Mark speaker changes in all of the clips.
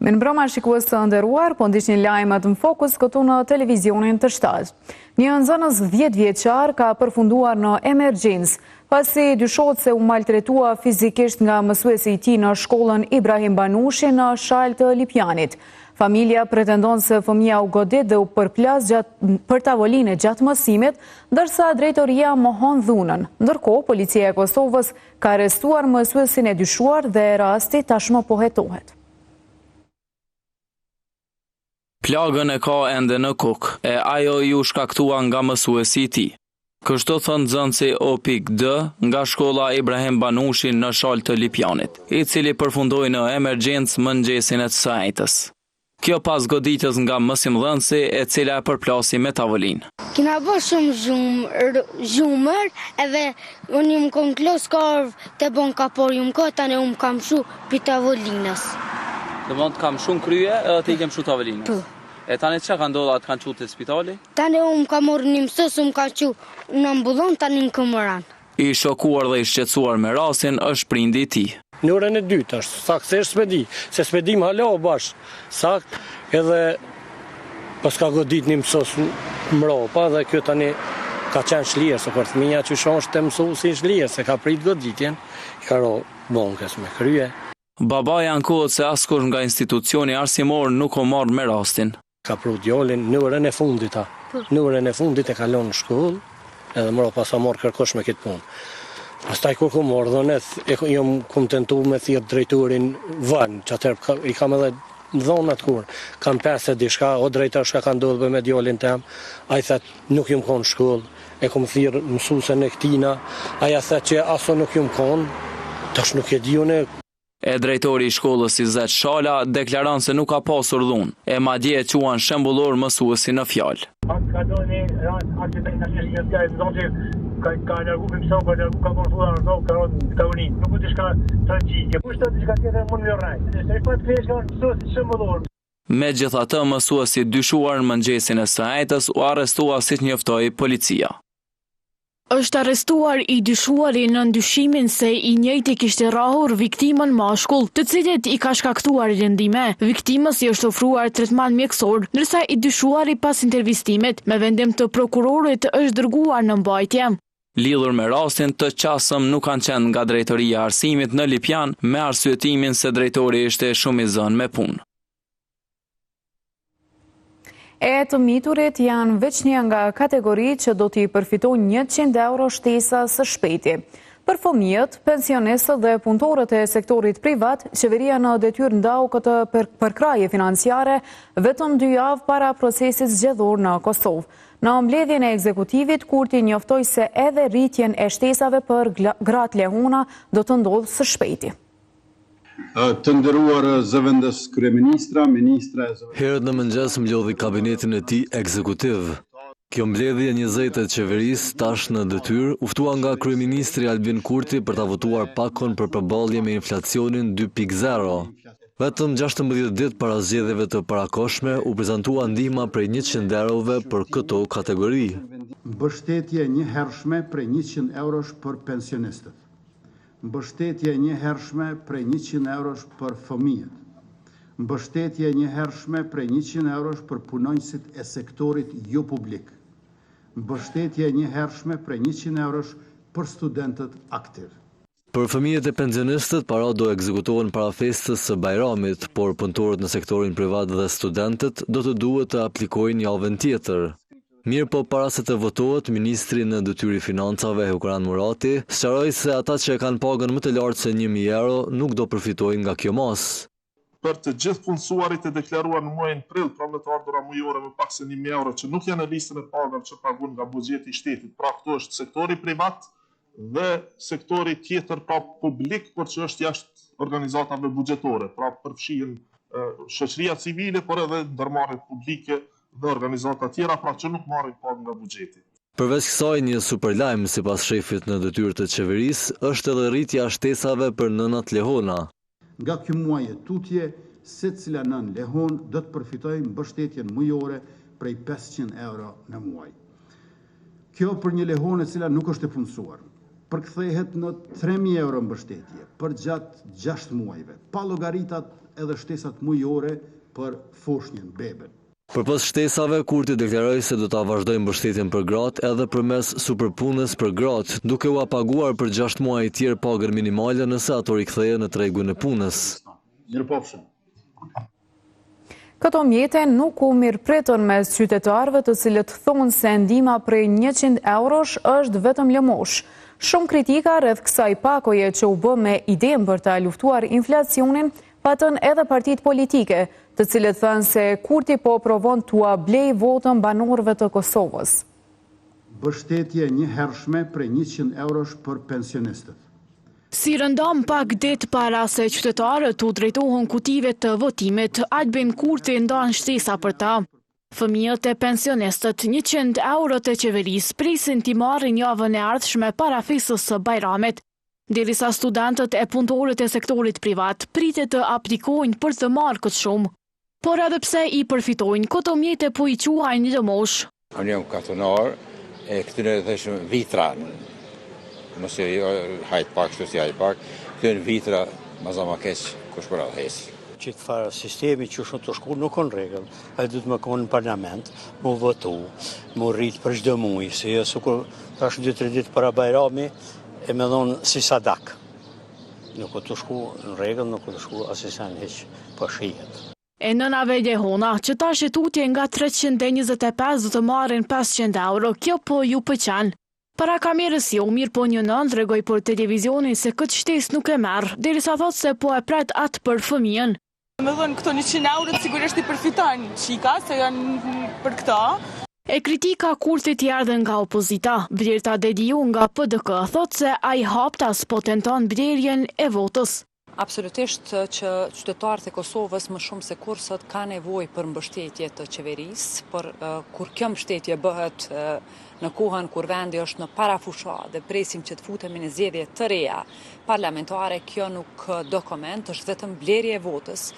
Speaker 1: Mirëmbrëma shikues të nderuar, po ndiqni lajmet në fokus këtu në televizionin të shtazë. Një nxënës 10 vjeçar ka përfunduar në emergjencë pasi dyshohet se u maltretua fizikisht nga mësuesi i tij në shkollën Ibrahim Banushi në Shalë të Lipjanit. Familja pretendon se fëmia u godit dhe u përplas për tavolinë gjatë mësimit, ndërsa drejtoria mohon dhunën. Ndërkohë, policia e Kosovës ka arrestuar mësuesin e dyshuar dhe rasti tashmë po hetohet.
Speaker 2: Plagën e ka ende në kokë, e ajo ju shkaktua nga mësuesi i tij. Kështu thënë nxënësi O.D. nga shkolla Ibrahim Banushi në Shalë të Lipjanit, i cili përfundoi në emergjencë mëngjesin e së. Kjo pas goditjes nga mësimdhënësi e cila e përplasi me tavolinë.
Speaker 3: Kina bërë shumë zhumër, edhe unë jam kom klos karvë të bon kapor jum ka, tani unë kam shu për tavolinës.
Speaker 2: Dhe mund të kam shumë krye edhe të i kem shu tavolinës?
Speaker 3: Po.
Speaker 2: E tani që ka ndodha të kanë qu të spitali?
Speaker 3: Tani unë kam orë një mësës, unë ka qu në ambulon, tani në këmëran.
Speaker 2: I shokuar dhe i shqetësuar me rastin është prindi i tij.
Speaker 4: Në orën e dytë është, saktësisht s'pedi, se s'pedim hala o bashkë, sakt, edhe pas ka godit një mësos mropa dhe kjo tani ka qenë shlirë, se për fëmija që shonë është të mësusi shlirë, se ka prit goditjen, i ka ro bonkes me krye.
Speaker 2: Babaja ankohet se askush nga institucioni arsimor nuk o marrë me rastin.
Speaker 4: Ka pru djallin në orën e fundit ta, në orën e fundit e kalon në shkollë, edhe mropa sa morë kërkosh me këtë punë. Pastaj kur kom ordhonet, jom kom tentu me thirr drejtorin vën, që atër i kam edhe dhonat kur, kam pesë diçka, o drejtor shka ka ndodhë me djallin tem, a i thet nuk jom konë shkollë, e kom thirr mësuesen e këtina, a ja thet që aso nuk jom konë, tash nuk e diune.
Speaker 2: E drejtori i shkollës Izet Shala deklaron se nuk ka pasur dhunë, e madje e quan shembullor mësuesi në fjalë.
Speaker 5: Ka nërgu për mësau, ka nërgu ka konfuda në mësau, ka rënë tavolinë. Nuk u të shka tragjike. Kushtë të shka tjetër mund një rajtë. Se i fatë kresh ka në mësuesi shëmbëllor.
Speaker 2: Megjithatë, mësuesi dyshuar në mëngjesin e së ajtës u arrestua siç njoftoi policia.
Speaker 6: Është arrestuar i dyshuari në ndyshimin se i njëjti kishte rrahur viktimën mashkull, të cilit i ka shkaktuar lëndime. Viktimës i është ofruar tretman mjekësor, ndërsa i dyshuari pas intervistimit me vendim të prokurorit është dërguar në mbajtje.
Speaker 2: Lidhur me rastin, të qasëm nuk kanë qenë nga drejtoria e arsimit në Lipjan me arsyetimin se drejtori ishte shumë i zënë me punë.
Speaker 1: E të miturit janë veç një nga kategori që do t'i përfitojnë 100 euro shtesa së shpejti. Për fëmijët, pensionistët dhe punëtorët e sektorit privat, qeveria në detyrë ndau këtë përkraje financiare vetëm 2 javë para procesit zgjedhor në Kosovë. Në mbledhjen e ekzekutivit, Kurti njoftoi se edhe rritjen e shtesave për gratë lehuna do të ndodhë së shpejti.
Speaker 7: Të nderuar zëvendës kryeministra, ministra e zëvendës.
Speaker 8: Herët në mëngjes mblodhi kabinetin e tij ekzekutiv. Kjo mbledhje 20 e qeverisë tash në detyrë uftua nga kryeministri Albin Kurti për ta votuar pakon për përballje me inflacionin 2.0. Vetëm 16 ditë para zgjedhjeve të parakoshme u prezantua ndihma prej 100 eurove për këto kategori.
Speaker 7: Mbështetje e njëhershme prej 100 eurosh për pensionistët. Mbështetje e njëhershme prej 100 eurosh për fëmijët. Mbështetje e njëhershme prej 100 eurosh për punonjësit e sektorit jo publik. Mbështetje e njëhershme prej 100 eurosh për studentët aktiv.
Speaker 8: Për fëmijët e pensionistët, para do ekzekutohen para festës së Bajramit, por punëtorët në sektorin privat dhe studentët do të duhet të aplikojnë javën tjetër. Mirë po para se të votohet, ministri në detyri financave Hukran Murati sqaroi se ata që kanë pagën më të lartë se 1.000 euro nuk do përfitojnë nga kjo mas.
Speaker 9: Për të gjithë punësuarit e deklaruar në muajin prill, pra me të ardhura mujore me pak se 1.000 euro që nuk janë në listën e pagave që paguhen nga buxheti i shtetit, pra këto është sektori privat dhe sektori tjetër pra publik, por që është jashtë organizatave buxhetore, pra përfshihen shoqëria civile, por edhe ndërmarrjet publike dhe organizata tjera, pra që nuk marrin pagë nga buxheti.
Speaker 8: Përveç kësaj, një superlajm sipas shefit në detyrë të qeverisë është edhe rritja e shtesave për nënat lehona.
Speaker 7: Nga ky muaj e tutje, secila nën lehon do të përfitojë mbështetjen mujore prej 500 euro në muaj. Kjo për një lehon e cila nuk është e punësuar. Përkthehet në 3.000 euro mbështetje për gjatë 6 muajve, pa llogaritat edhe shtesat mujore për foshnjën beben.
Speaker 8: Përpas shtesave, Kurti deklaroi se do ta vazhdojë mbështetjen për gratë edhe përmes superpunës për gratë, duke u paguar për 6 muaj tjerë pagën minimale nëse ato rikthehen në tregun e punës.
Speaker 1: Këto mjete nuk u mirëpritën mes qytetarëve të cilët thonë se ndihma prej 100 eurosh është vetëm lëmosh. Shumë kritika rreth kësaj pakoje që u bë me idenë për ta luftuar inflacionin, patën edhe partitë politike, të cilët thënë se Kurti po provon t'ua blej votën banorëve të Kosovës.
Speaker 7: Mbështetje njëhershme prej 100 eurosh për pensionistët.
Speaker 6: Si rëndom pak ditë para se qytetarët u drejtohen kutive të votimit, Albin Kurti ndan shtesa për ta. Fëmijët e pensionistët 100 eurot e qeverisë presin t'i marrin javën e ardhshme para fesës së Bajramit, derisa studentët e punëtorët e sektorit privat pritet të aplikojnë për të marrë këtë shumë. Por edhe pse i përfitojnë, këto mjete po i quajnë lëmosh.
Speaker 10: Unë jam katonar e këtyre theshëm vitra. Nëse hajt pak, shtu si hajt pak, këtyre vitra ma keq kush për adhesi.
Speaker 4: Që farë sistemi që shumë të shku nuk në regëll. A du të më konë në parlament, mu votu, mu rritë për çdo muaj, se jo sukur tash 2-3 ditë para Bajrami e me dhonë si sadak. Nuk të shku në regëll, nuk të shku asisen heq për shihet.
Speaker 6: E nënave Lehona, që tash e tutje nga 325 do të marrin 500 euro, kjo po ju pëlqen. Para kamerës jo, mirë po një nën tregoi për televizionin se këtë shtesë nuk e merr, derisa thotë se po e pret atë për fëmijën.
Speaker 11: Me dhënë këto 100 euro sigurisht i përfitojnë qika, se janë për këta.
Speaker 6: E kritika Kurtit erdhen nga opozita. Vlerëta Dediu nga PDK thotë se ai haptas po tenton blerjen e votës.
Speaker 12: Absolutisht që qytetarët e Kosovës më shumë se kur sot ka nevojë për mbështetje të qeverisë, por kur kjo mbështetje bëhet në kohën kur vendi është në parafusha dhe presim që të futemi në zgjedhje të reja parlamentare, kjo nuk do koment, është vetëm blerje e votës,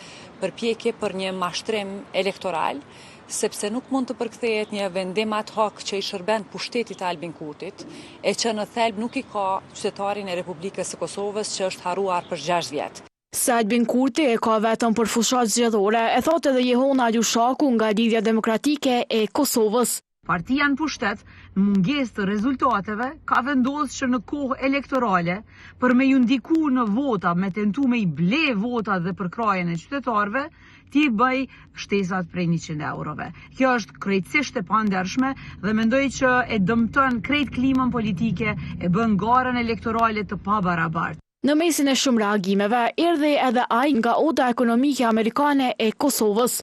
Speaker 12: përpjekje për një mashtrim elektoral, sepse nuk mund të përkthehet një vendim ad hoc që i shërben pushtetit Albin Kurtit, e që në thelb nuk i ka qytetarin e Republikës së Kosovës që është harruar për 6 vjet.
Speaker 6: Se Albin Kurti e ka vetëm për fushat zgjedhore, e thotë edhe Jehona Ljushaku nga Lidhja Demokratike e Kosovës.
Speaker 13: Partia në pushtet, në mungesë të rezultateve, ka vendosur që në kohë elektorale, për me ju ndiku në vota, me tentu me i ble vota dhe për krajen e qytetarve, ti bëj shtesat prej 100 eurove. Kjo është krejtësisht e pandershme dhe mendoj që e dëmton krejt klimën politike, e bën garën elektorale të pabarabartë.
Speaker 6: Në mesin e shumë reagimeve, erdhi edhe ai nga Oda Ekonomike Amerikane e Kosovës.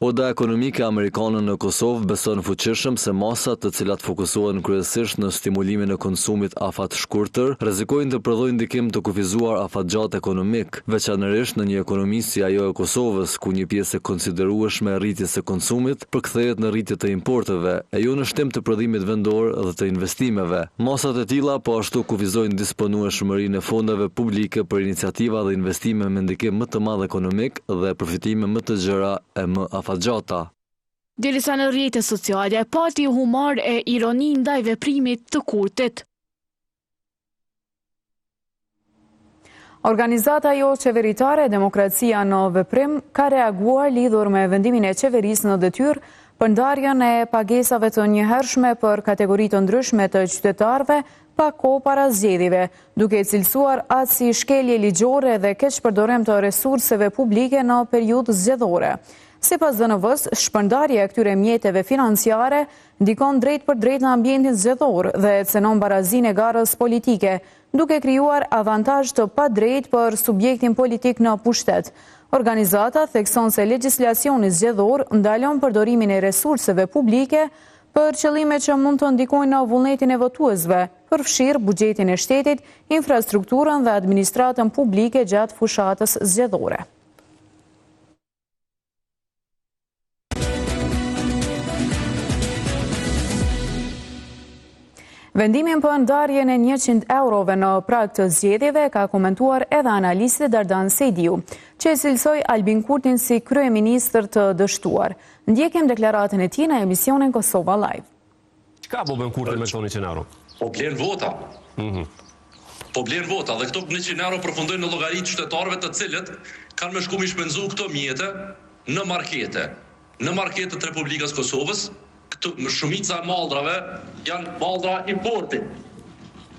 Speaker 8: Oda Ekonomike Amerikane në Kosovë beson fuqishëm se masat të cilat fokusohen kryesisht në stimulimin e konsumit afat shkurtër, rrezikojnë të prodhojnë ndikim të kufizuar afatgjat ekonomik, veçanërisht në një ekonomi si ajo e Kosovës, ku një pjesë e konsiderueshme e rritjes së konsumit përkthehet në rritje të importeve, e jo në shtim të prodhimit vendor dhe të investimeve. Masat e tilla po ashtu kufizojnë disponueshmërinë e fondeve publike për iniciativa dhe investime me ndikim më të madh ekonomik dhe përfitime më të gjëra e më afatgjata.
Speaker 6: Derisa në rrjetet sociale, pati humor e ironi ndaj veprimit të Kurtit.
Speaker 1: Organizata jo qeveritare Demokracia në Veprim ka reaguar lidhur me vendimin e qeverisë në detyrë për ndarjen e pagesave të njëhershme për kategoritë ndryshme të qytetarëve pa kohë para zgjedhjeve, duke cilësuar atë si shkelje ligjore dhe keqpërdorim të resurseve publike në periudhë zgjedhore. Sipas DNV-s, shpërndarja e këtyre mjeteve financiare ndikon drejt për drejt në ambientin zgjedhor dhe cenon barazinë e garës politike, duke krijuar avantazh të padrejtë për subjektin politik në pushtet. Organizata thekson se legjislacioni zgjedhor ndalon përdorimin e resurseve publike për qëllime që mund të ndikojnë në vullnetin e votuesve, përfshirë buxhetin e shtetit, infrastrukturën dhe administratën publike gjatë fushatës zgjedhore. Vendimin për ndarjen e 100 eurove në prag të zgjedhjeve ka komentuar edhe analisti Dardan Sejdiu, që e cilësoi Albin Kurtin si kryeministër të dështuar. Ndjekim deklaratën e tij në emisionin Kosova Live.
Speaker 14: Çka po bën Kurti me këto 100 euro?
Speaker 15: Po blen vota.
Speaker 14: po blen vota dhe këto 100 euro përfundojnë në llogaritë qytetarëve të cilët kanë më shku mi shpenzu këto mjete në markete. Në marketet të Republikës Kosovës, shumica e mallrave janë mallra importi.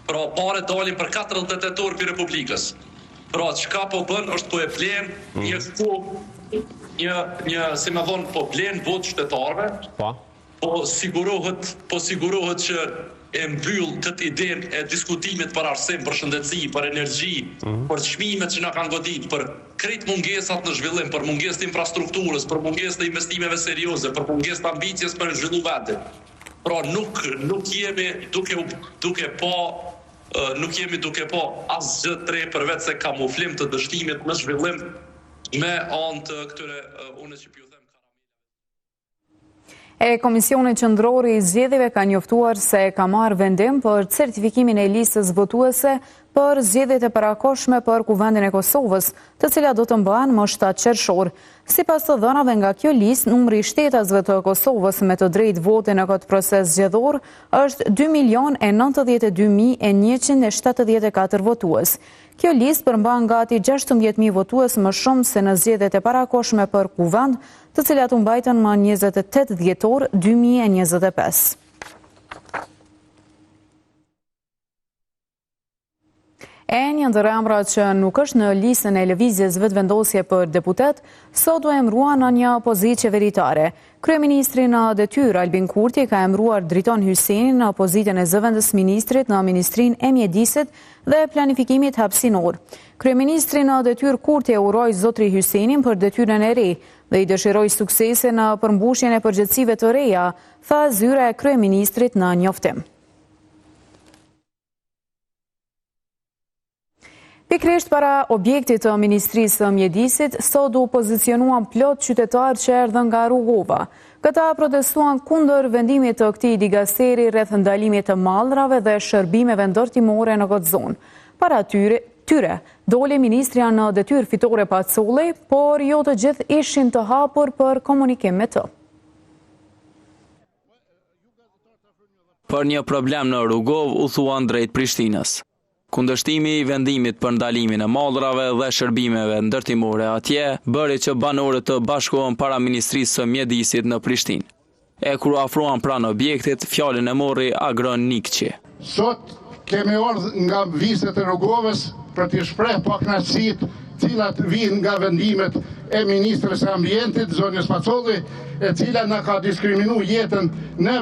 Speaker 14: Pra pare dalin për 48 orë për Republikës. Pra çka po bën është po e blen si më thon, po blen votë qytetarëve. Po sigurohet që e mbyll këtë idenë e diskutimit për arsim, për shëndetësi, për energji, për çmimet që na kanë godit, për krejt mungesat në zhvillim, për mungesë të infrastrukturës, për mungesë të investimeve serioze, për mungesë të ambicjes për zhvillim vete. Pra nuk jemi duke po asgjë tre përveç se kamuflim të dështimit me zhvillim me anë të këtyre unë që ju them.
Speaker 1: Komisioni Qendror i Zgjedhjeve ka njoftuar se ka marrë vendim për certifikimin e listës votuese për zgjedhjet e parakohshme për Kuvendin e Kosovës, të cilat do të mbahen më 7 qershor. Sipas të dhënave nga kjo listë, numri i shtetasve të Kosovës me të drejtë voti në këtë proces zgjedhor është 2.092.174 votues. Kjo listë përmban gati 16.000 votues më shumë se në zgjedhjet e parakohshme për Kuvend, të cilat u mbajtën më 28 dhjetor 2025. Një ndër emrat që nuk është në listën e lëvizjes vetëvendosje për deputet, sot u emrua në një pozitë qeveritare. Kryeministri në detyrë Albin Kurti ka emruar Driton Hysenin në pozitën e zëvendës ministrit në Ministrinë e Mjedisit dhe Planifikimit hapësinor. Kryeministri në detyrë Kurti e uroi zotri Hysenin për detyrën e re dhe i dëshiroi suksese në përmbushjen e përgjegjësive të reja, tha zyra e kryeministrit në njoftim. Pikrisht para objektit të Ministrisë së Mjedisit, sot u pozicionuan plot qytetarë që erdhën nga rrugova. Këta protestuan kundër vendimit të këtij digasteri rreth ndalimit të mallrave dhe shërbimeve ndërtimore në këtë zonë. Para tyre doli ministrja në detyrë Fitore Pacolli, por jo të gjithë ishin të hapur për komunikim me të.
Speaker 2: Për një problem në Rugov u thuan drejt Prishtinës. Kundërshtimi i vendimit për ndalimin e mallrave dhe shërbimeve ndërtimore atje bëri që banorët të bashkohen para Ministrisë së Mjedisit në Prishtinë. E kur afruan pranë objektit, fjalën e morri Agron Nikçi.
Speaker 15: Sot kemi ardhur nga vizet e Rugovës për të shpreh pakënaqësitë cilat vijnë nga vendimet e Ministrës së Ambientit, zonës Pacolli, e cila na ka diskriminuar jetën në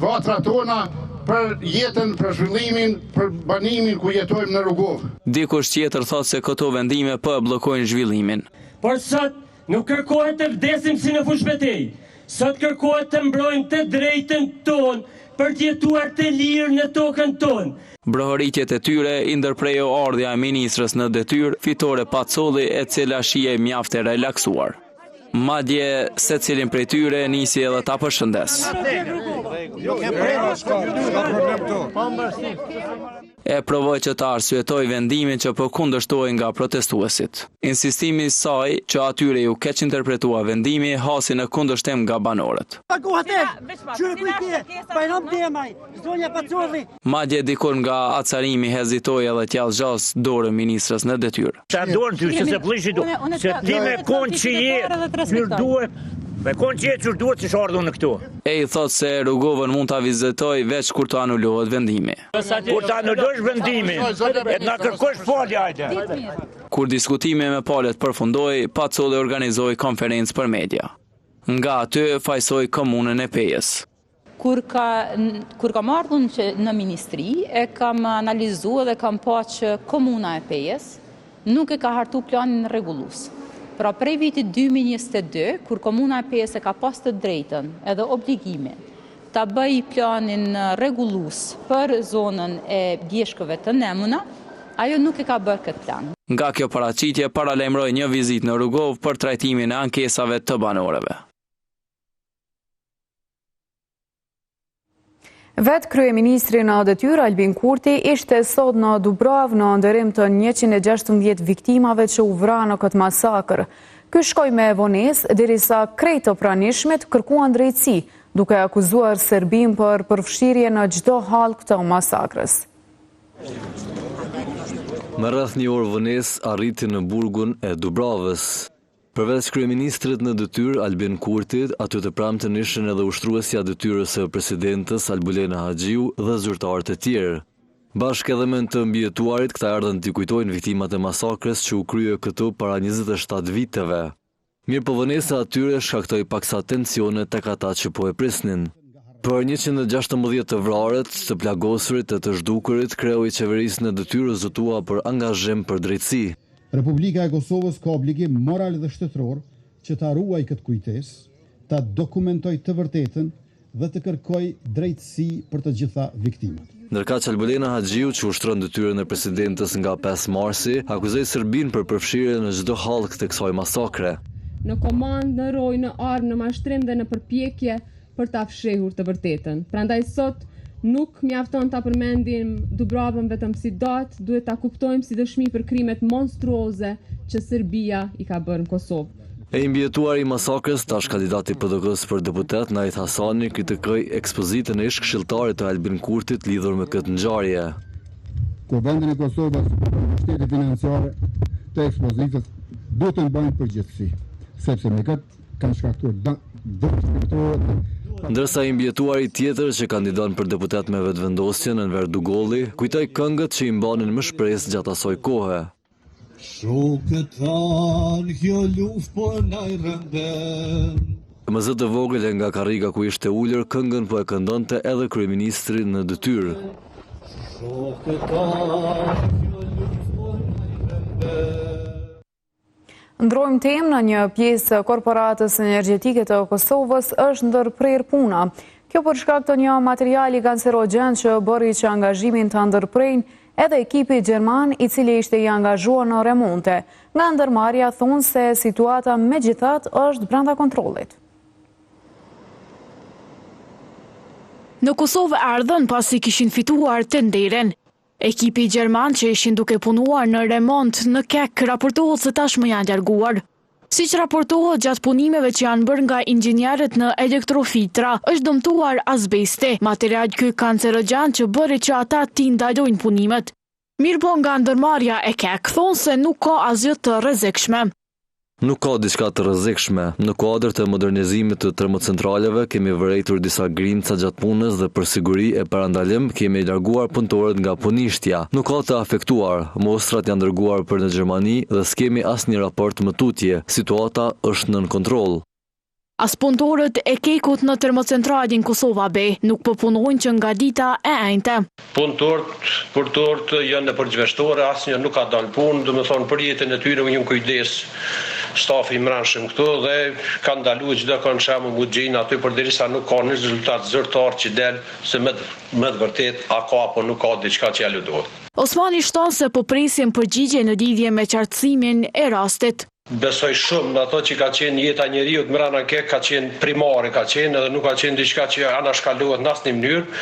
Speaker 15: vatrat tona, për jetën, për zhvillimin, për banimin ku jetojmë në Rugovë.
Speaker 2: Dikush tjetër thotë se këto vendime po bllokojnë zhvillimin.
Speaker 16: Por sot nuk kërkohet të vdesim si në fushbetej. Sot kërkohet të mbrojmë të drejtën tonë për të jetuar të lirë në tokën tonë.
Speaker 2: Brohoritjet e tyre i ndërprejo ardhja e ministrës në detyrë Fitore Pacolli, e cila shihej mjaft e relaksuar. Madje secilin prej tyre nisi edhe ta përshëndes. E provoj që ta arsyetoj vendimin që po kundërshtoi nga protestuesit. Insistimi i saj që atyre ju keq interpretua vendimi hasi në kundërshtim nga banorët. Madje dikur nga acarimi hezitoi edhe t'jall zgjas dorën ministrës në detyrë.
Speaker 17: Sa dorën ty se pllishi do. Se ti me kon që je duhet. Me konë që që duhet që shardhu në këtu.
Speaker 2: E i thot se Rugovën mund të vizitoj veç kur të anullohet vendimi.
Speaker 17: Kur të anullosh vendimi, e të nga kërkosh falja ajde.
Speaker 2: Kur diskutimi me palët përfundoi, Pacolli organizoi konferencë për media. Nga aty fajsoi komunën e Pejës.
Speaker 18: Kur kam ardhur në ministri, e kam analizuar dhe kam pa që komuna e Pejës nuk e ka hartu planin rregullues. Pra prej vitit 2022, kur komuna e Pejës e ka pas të drejtën edhe obligimin ta bëj planin rregullues për zonën e Bjeshkëve të Nemuna, ajo nuk e ka bërë këtë plan.
Speaker 2: Nga kjo paraqitje paralajmëroi një vizitë në Rugov për trajtimin e ankesave të banorëve.
Speaker 1: Vetë kryeministri në detyrë Albin Kurti ishte sot në Dubrovë në nderim të 116 viktimave që u vranë në këtë masakër. Ky shkoi me vonesë derisa krejt të pranishmit kërkuan drejtësi, duke akuzuar Serbinë për përfshirje në çdo hall të masakrës.
Speaker 8: Më rreth një orë vonesë arriti në burgun e Dubravës. Përveç kryeministrit në detyrë Albin Kurti, aty të premten ishin edhe ushtruesja detyrës së presidentes Albulena Haxhiu dhe zyrtarët e tjerë. Bashkë edhe me të mbijetuarit, këta erdhën t'i kujtojnë viktimat e masakrës që u krye këtu para 27 viteve. Mirë po vonesa atyre shkaktoi paksa tensione tek ata që po e prisnin. Për 116 të vrarët, të plagosurit e të zhdukurit, kreu i qeverisë në detyrë zotua për angazhim për drejtësi.
Speaker 7: Republika e Kosovës ka obligim moral dhe shtetëror që ta ruaj këtë kujtesë, ta dokumentoj të vërtetën dhe të kërkoj drejtësi për të gjitha viktimat.
Speaker 8: Ndërkaq Albulena Haxhiu, që ushtron detyrën e presidentes nga 5 marsi, akuzoi Serbinë për përfshirje në çdo hallk të kësaj masakre.
Speaker 19: Në komandë, në rojë, në armë, në mashtrim dhe në përpjekje për ta fshehur të vërtetën. Prandaj sot nuk mjafton ta përmendim Dubravën vetëm si datë, duhet ta kuptojmë si dëshmi për krimet monstruoze që Serbia i ka bërë në Kosovë.
Speaker 8: E imbjetuar i masakrës, tash kandidati PDK-s për deputet Najt Hasani kritikoi ekspozitën e ish-këshilltarit të Albin Kurtit lidhur me këtë ngjarje.
Speaker 7: Kuvendin e Kosovës për mbështetje financiare të ekspozitës duhet të mbajnë përgjegjësi, sepse me këtë kanë shkaktuar dëmshmëritor.
Speaker 8: Ndërsa i mbjetuari tjetër që kandidon për deputet me vetëvendosjen Enver Dugolli, kujtoi këngët që i mbanin më shpresë gjatë asaj kohe.
Speaker 20: Shokët tanë kjo luftë po na i rënden.
Speaker 8: Më zë të vogël nga karriga ku ishte ulur, këngën po e këndonte edhe kryeministri në detyrë.
Speaker 20: Shokët tanë kjo luftë po na i rënden.
Speaker 1: Ndrojmë temë në një pjesë korporatës energjetike të Kosovës është ndërprer puna. Kjo për shkak të një materiali kancerogjen që bëri që angazhimin të ndërprejnë edhe ekipi gjerman i cili ishte i angazhuar në remonte. Nga ndërmarrja thonë se situata megjithatë është brenda kontrollit.
Speaker 6: Në Kosovë ardhën pasi kishin fituar tenderen. Ekipi gjerman që ishin duke punuar në remont në Kek raportohet se tashmë janë larguar. Siç raportohet gjatë punimeve që janë bërë nga inxhinierët në Elektrofitra, është dëmtuar azbesti, material ky kancerogjen që bëri që ata t'i ndalojnë punimet. Mirëpo nga ndërmarrja e Kek thonë se nuk ka asgjë të rrezikshme.
Speaker 8: Nuk ka diçka të rrezikshme. Në kuadër të modernizimit të termocentraleve kemi vërejtur disa grinca gjatë punës dhe për siguri e parandalim kemi larguar punëtorët nga punishtja. Nuk ka të afektuar. Mostrat janë dërguar për në Gjermani dhe s'kemi asnjë raport më tutje. Situata është nën kontroll.
Speaker 6: As punëtorët e Kekut në termocentralin Kosova B nuk po punojnë që nga dita e enjte.
Speaker 21: Punëtorët janë në përgjveshtore, asnjë nuk ka dalë punë, domethënë për jetën e tyre një kujdes stafi i mranshëm këtu dhe kanë ndaluar çdo konshëm mujin aty përderisa nuk ka një rezultat zyrtar që del se më të vërtet a ka apo nuk ka diçka që ja ludohet.
Speaker 6: Osmani shton se po presin përgjigje në lidhje me qartësimin e rastit.
Speaker 21: Besoj shumë në ato që ka qenë jeta e njeriut mbrana Kek ka qenë primare, ka qenë edhe nuk ka qenë diçka që anashkalohet në asnjë mënyrë.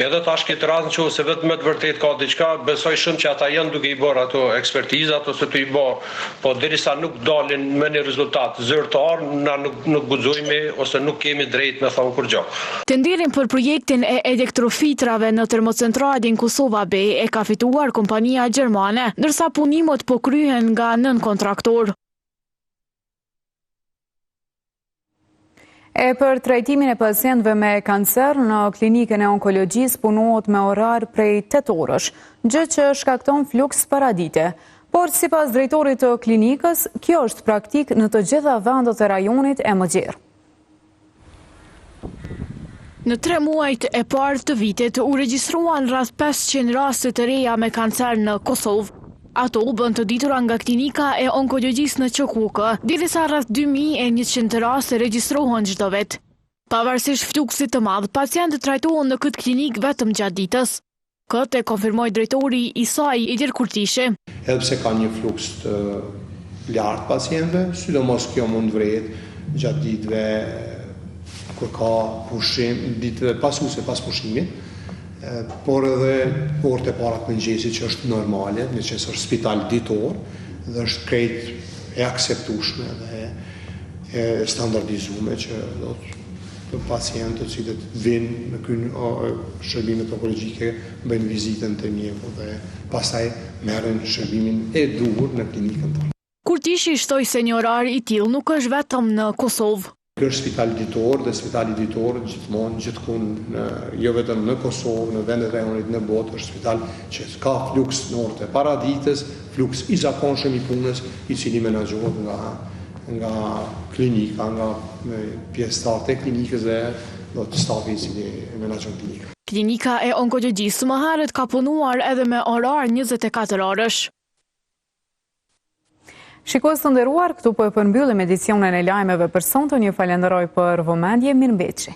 Speaker 21: Edhe tash këtë rast nëse vetëm të vërtet ka diçka, besoj shumë që ata janë duke i bërë ato ekspertizat ose të i bë, po derisa nuk dalin me një rezultat zyrtar, na nuk guxojmë ose nuk kemi drejt me thonë kur gjë.
Speaker 6: Tenderin për projektin e elektrofitrave në termocentralin Kosova B e ka fituar kompania gjermane, ndërsa punimet po kryhen nga nën kontraktor.
Speaker 1: E për trajtimin e pacientëve me kancer në klinikën e onkologjisë punohet me orar prej 8 orësh, gjë që shkakton fluks paradite. Por sipas drejtorit të klinikës, kjo është praktik në të gjitha vendet e rajonit e Mëgjer.
Speaker 6: Në 3 muajt e parë të vitit u regjistruan rreth 500 raste të reja me kancer në Kosovë. Ato u bën të ditura nga klinika e onkologjisë në QKUK, derisa rreth 2100 raste regjistrohen çdo vit. Pavarësisht fluksit të madh, pacientët trajtohen në këtë klinikë vetëm gjatë ditës. Këtë e konfirmoi drejtori i saj, Ilir Kurtishi.
Speaker 22: Edhe pse ka një fluks të lartë pacientëve, sidomos kjo mund vret gjatë ditëve kur ka pushim, ditëve pasuese pas pushimit. Por edhe orët e para të mëngjesit që është normale, me që është spital ditor dhe është krejt e akseptueshme dhe e standardizuar që do të pacientët që të vinë në kënë shërbimet onkologjike, bëjnë vizitën të mjeku dhe pastaj merren shërbimin e duhur në klinikën tonë.
Speaker 6: Kurtishi shtoi se një orar i tillë nuk është vetëm në Kosovë.
Speaker 22: Ky është spitali ditor dhe spitali ditor gjithmonë gjithkund jo vetëm në Kosovë, në vendet e unit në botë, është spital që ka fluks në orët e paraditës, fluks i zakonshëm i punës, i cili menaxhohet nga klinika, nga pjesëtarët e klinikës dhe do të stafi i cili menaxhon klinikën.
Speaker 6: Klinika e onkologjisë më herët ka punuar edhe me orar 24 orësh.
Speaker 1: Shikues të nderuar, këtu po e përmbyllim edicionin e lajmeve për sonte. Ju falenderoj për vëmendje, mirëmbëjtje.